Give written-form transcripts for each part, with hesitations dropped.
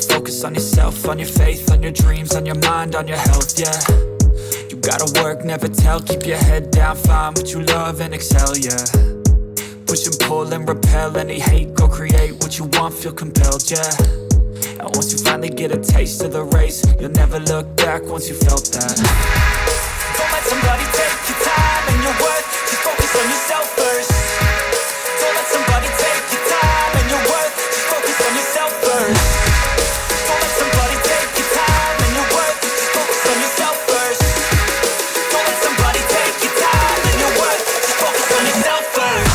Just focus on yourself, on your faith, on your dreams, on your mind, on your health, yeah. You gotta work, never tell, keep your head down, find what you love and excel, yeah. Push and pull and repel any hate, go create what you want, feel compelled, yeah. And once you finally get a taste of the race, you'll never look back once you felt that. Don't let somebody take your time and your worth, just focus on yourself first. Don't let somebody take your time and your worth, just focus on yourself first. Don't let somebody take your time and your worth, just focus on yourself first. Don't let somebody take your time and your worth, just focus on yourself first.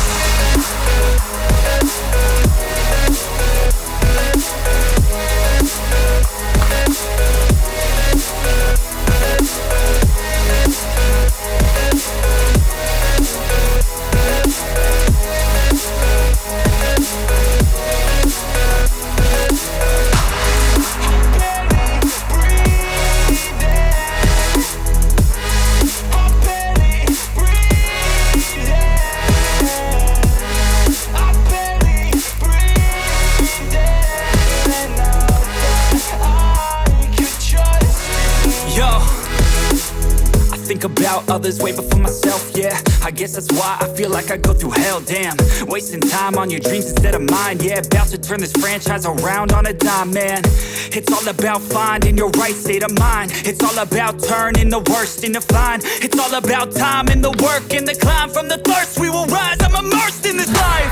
About others way before myself, yeah. I guess that's why I feel like I go through hell, damn. Wasting time on your dreams instead of mine, yeah. About to turn this franchise around on a dime, man. It's all about finding your right state of mind. It's all about turning the worst into fine. It's all about time and the work and the climb. From the thirst we will rise, I'm immersed in this life.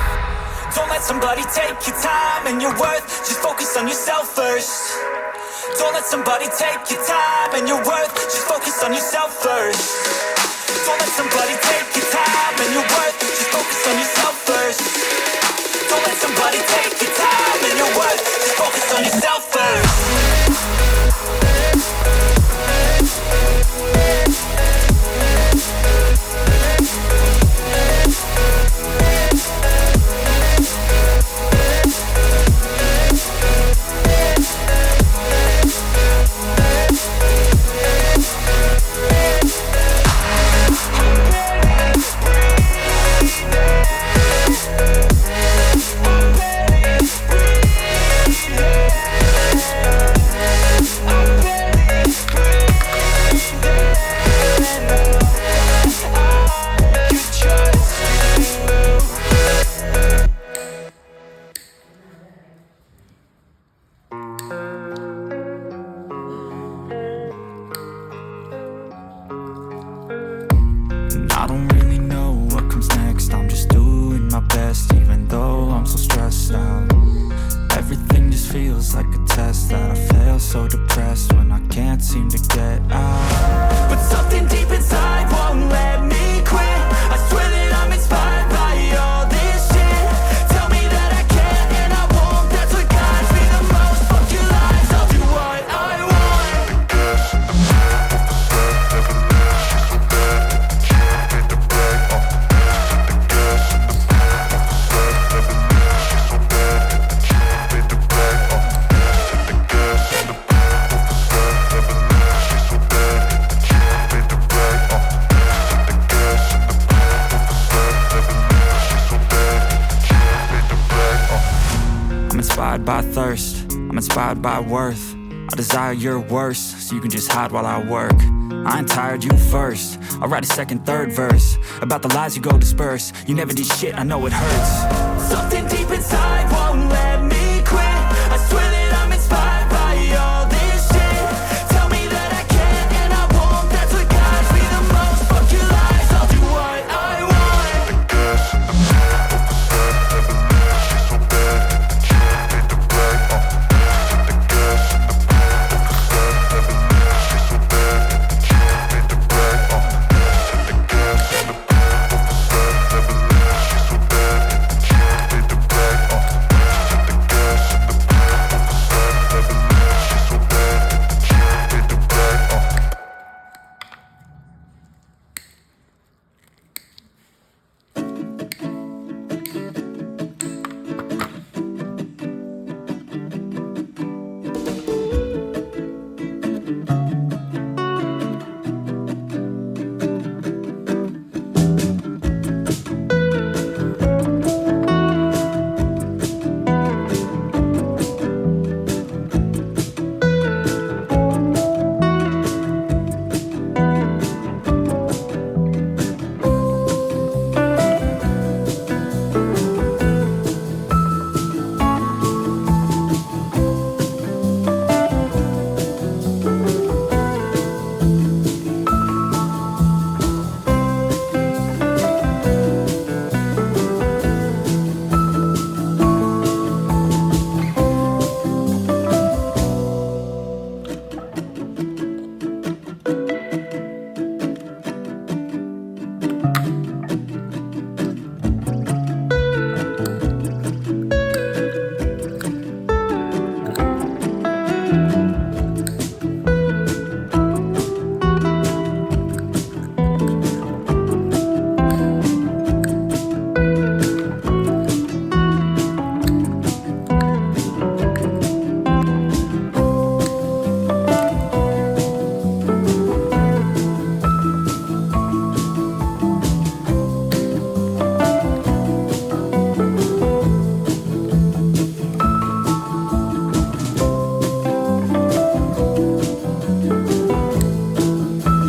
Don't let somebody take your time and your worth, just focus on yourself first. Don't let somebody take your time and your worth, just focus on yourself first. Don't let somebody take your time and your worth, just focus on yourself first. Don't let somebody take your time and your worth, just focus on yourself first. By thirst, I'm inspired by worth. I desire your worst, so you can just hide while I work. I ain't tired, you first. I'll write a second, third verse about the lies you go disperse. You never did shit, I know it hurts. Something deep inside